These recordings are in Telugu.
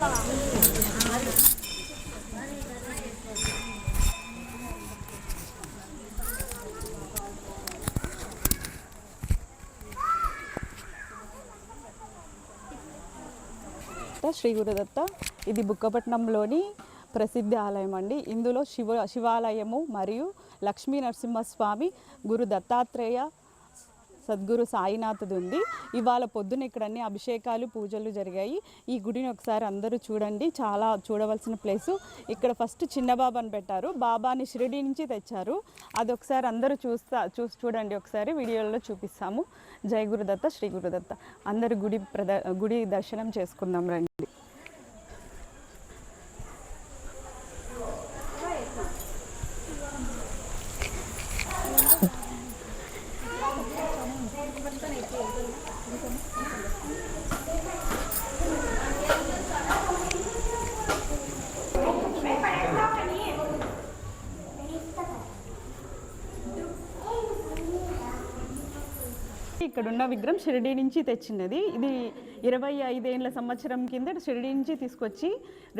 శ్రీ గురుదత్త ఇది బుక్కపట్నంలోని ప్రసిద్ధ ఆలయం అండి. ఇందులో శివాలయము మరియు లక్ష్మీ నరసింహస్వామి, గురు దత్తాత్రేయ, సద్గురు సాయినాథుడు ఉంది. ఇవాళ పొద్దున ఇక్కడ అన్ని అభిషేకాలు పూజలు జరిగాయి. ఈ గుడిని ఒకసారి అందరూ చూడండి, చాలా చూడవలసిన ప్లేసు. ఇక్కడ ఫస్ట్ చిన్న బాబాని పెట్టారు, బాబాని షిరిడి నుంచి తెచ్చారు. అది ఒకసారి అందరూ చూడండి, ఒకసారి వీడియోలో చూపిస్తాము. జై గురుదత్త, శ్రీ గురుదత్త. అందరు గుడి దర్శనం చేసుకుందాం రండి. ఇక్కడున్న విగ్రహం షిరిడి నుంచి తెచ్చినది. ఇది 25 సంవత్సరం కింద షిరిడి నుంచి తీసుకొచ్చి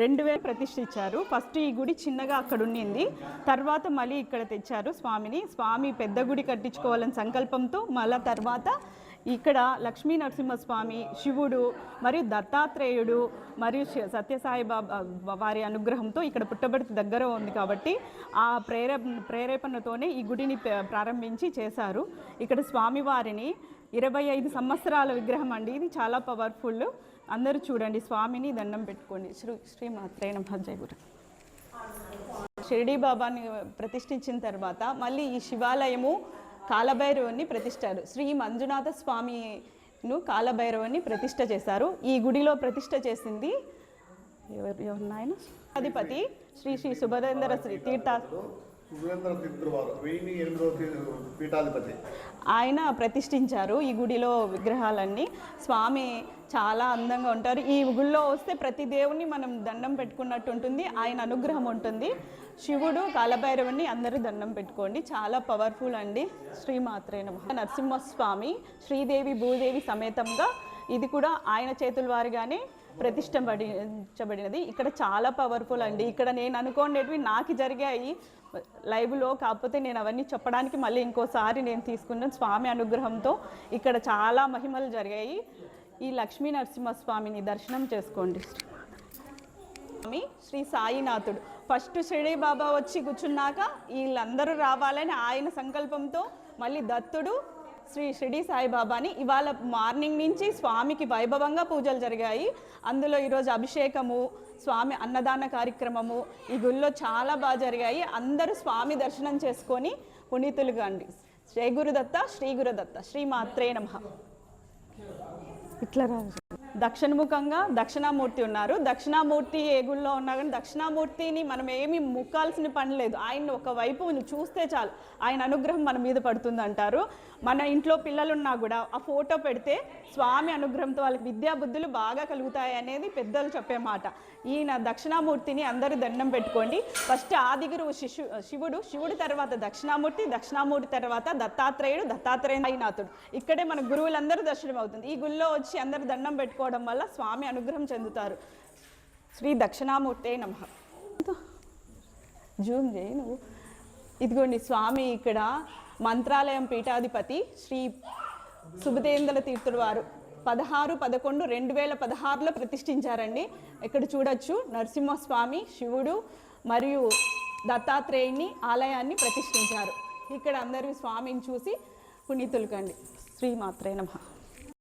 2000 ప్రతిష్ఠించారు. ఫస్ట్ ఈ గుడి చిన్నగా అక్కడ ఉండింది, తర్వాత మళ్ళీ ఇక్కడ తెచ్చారు స్వామి పెద్ద గుడి కట్టించుకోవాలని సంకల్పంతో మళ్ళీ తర్వాత ఇక్కడ లక్ష్మీ నరసింహస్వామి, శివుడు మరియు దత్తాత్రేయుడు మరియు సత్యసాయి బాబా వారి అనుగ్రహంతో ఇక్కడ పుట్టబర్తి దగ్గర ఉంది కాబట్టి ఆ ప్రేరేపణతోనే ఈ గుడిని ప్రారంభించి చేశారు. ఇక్కడ స్వామివారిని 25 సంవత్సరాల విగ్రహం అండి. ఇది చాలా పవర్ఫుల్. అందరూ చూడండి, స్వామిని దండం పెట్టుకోండి. శ్రీ మాత్రే నమః. జై గురు. షిరిడి బాబాని ప్రతిష్ఠించిన తర్వాత మళ్ళీ ఈ శివాలయము కాలభైరవుని ప్రతిష్ఠారు. శ్రీ మంజునాథ స్వామిను కాలభైరవుని ప్రతిష్ఠ చేశారు. ఈ గుడిలో ప్రతిష్ఠ చేసింది ఎవరు నాయన అధిపతి శ్రీ శ్రీ సుభదేంద్ర శ్రీ పీఠాధిపతి ఆయన ప్రతిష్ఠించారు ఈ గుడిలో విగ్రహాలన్నీ. స్వామి చాలా అందంగా ఉంటారు. ఈ గుడిలో వస్తే ప్రతి దేవుని మనం దండం పెట్టుకున్నట్టు ఉంటుంది, ఆయన అనుగ్రహం ఉంటుంది. శివుడు, కాలభైరవుని అందరూ దండం పెట్టుకోండి, చాలా పవర్ఫుల్ అండి. శ్రీమాత్రే నమః. నరసింహస్వామి శ్రీదేవి భూదేవి సమేతంగా ఇది కూడా ఆయన చేతుల వారిగానే ప్రతిష్ఠించబడినది. ఇక్కడ చాలా పవర్ఫుల్ అండి. ఇక్కడ నేను అనుకోండేటివి నాకు జరిగాయి లైవ్లో, కాకపోతే నేను అవన్నీ చెప్పడానికి మళ్ళీ ఇంకోసారి నేను తీసుకున్నాను. స్వామి అనుగ్రహంతో ఇక్కడ చాలా మహిమలు జరిగాయి. ఈ లక్ష్మీ నరసింహస్వామిని దర్శనం చేసుకోండి. స్వామి శ్రీ సాయినాథుడు ఫస్ట్ షిరిడి బాబా వచ్చి కూర్చున్నాక వీళ్ళందరూ రావాలని ఆయన సంకల్పంతో మళ్ళీ దత్తుడు శ్రీ షిరిడి సాయిబాబాని ఇవాళ మార్నింగ్ నుంచి స్వామికి వైభవంగా పూజలు జరిగాయి. అందులో ఈరోజు అభిషేకము, స్వామి అన్నదాన కార్యక్రమము ఈ గుళ్ళో చాలా బాగా జరిగాయి. అందరూ స్వామి దర్శనం చేసుకొని పునీతులుగా అండి. జై గురుదత్త, శ్రీ గురుదత్త, శ్రీ మాత్రే నమః. ఇట్లా రాజు దక్షిణముఖంగా దక్షిణామూర్తి ఉన్నారు. దక్షిణామూర్తి ఏ గుళ్ళో ఉన్నా కానీ దక్షిణామూర్తిని మనం ఏమి ముక్కాల్సిన పని లేదు. ఆయన ఒకవైపు చూస్తే చాలు ఆయన అనుగ్రహం మన మీద పడుతుంది అంటారు. మన ఇంట్లో పిల్లలున్నా కూడా ఆ ఫోటో పెడితే స్వామి అనుగ్రహంతో వాళ్ళకి విద్యా బుద్ధులు బాగా కలుగుతాయి అనేది పెద్దలు చెప్పే మాట. ఈయన దక్షిణామూర్తిని అందరూ దండం పెట్టుకోండి. ఫస్ట్ ఆదిగురువు శివుడు తర్వాత దక్షిణామూర్తి తర్వాత దత్తాత్రేయ సాయినాథుడు. ఇక్కడే మన గురువులందరూ దర్శనం అవుతుంది. ఈ గుళ్ళో వచ్చి అందరూ దండం పెట్టుకోవడం వల్ల స్వామి అనుగ్రహం చెందుతారు. శ్రీ దక్షిణామూర్తే నమః. జూమ్ చేయి నువ్వు. ఇదిగోండి స్వామి ఇక్కడ మంత్రాలయం పీఠాధిపతి శ్రీ సుభదేంద్ర తీర్థుల వారు 16/11/2016లో ప్రతిష్ఠించారండి. ఇక్కడ చూడొచ్చు నరసింహస్వామి, శివుడు మరియు దత్తాత్రేయుని ఆలయాన్ని ప్రతిష్ఠించారు. ఇక్కడ అందరూ స్వామిని చూసి పునీతులు కండి. శ్రీమాత్రే నమః.